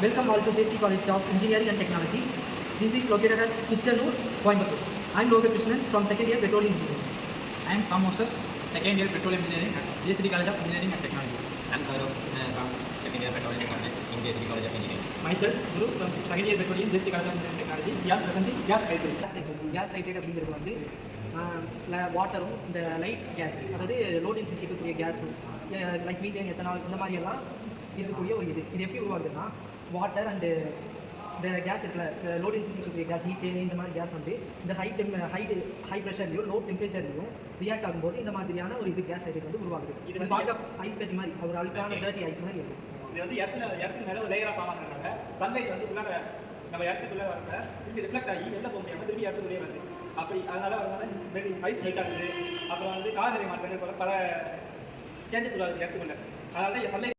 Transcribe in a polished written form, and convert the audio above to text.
Welcome all to JST College of Engineering and Technology. This is located at Kitchenur, Coimbatore. I am Loga Krishnan from second year Petroleum Engineering. I am Sam Moses, second year Petroleum Engineering at JST College of Engineering and Technology. I am Saurav from second year Petroleum Technology in JST College of Engineering. Myself, Guru from second year Petroleum, JST College of Engineering and Technology. We are presenting gas titrate. Gas titrate அப்படிங்கிறது வந்து வாட்டரும் இந்த light gas, அதாவது low density இருக்கக்கூடிய கேஸும் like methane, ethanol, இந்த மாதிரியெல்லாம் இருக்கக்கூடிய ஒரு இது எப்படி உருவாகுதுன்னா வாட்டர் அண்டு இந்த கேஸ் இருக்குல்ல, லோ டென்சிட்டி இருக்கக்கூடிய கேஸ், ஈத்தேன், இந்த மாதிரி கேஸ் வந்து இந்த ஹை ப்ரெஷர்லையும் லோ டெம்பரேச்சர்லையும் ரியாக்ட் ஆகும்போது இந்த மாதிரியான ஒரு கேஸ் டைட்ரேட் வந்து உருவாகுது. இது பார்க்க ஐஸ் கட்டி மாதிரி, ஒரு அழுக்கான டர்ட்டி ஐஸ் மாதிரி இருக்கும். இது வந்து இடத்துக்கு மேலே ஒரு லேயராக ஃபார்ம் ஆகிறதுனால சன்லைட் வந்து உள்ளார நம்ம இடத்துக்குள்ளே வரத திருப்பி ரிஃப்ளெக்ட் ஆகி வெளில போக முடியாமல் திருப்பி இடத்துக்குள்ளே வருது. அப்படி அதனால வந்து ஐஸ் மெல்ட் ஆகுது. அப்புறம் வந்து காலநிலை மாற்றங்கள் போல பல சேஞ்சஸ் உருவாகுது இடத்துக்குள்ள. அதனால தான் சன்லைட்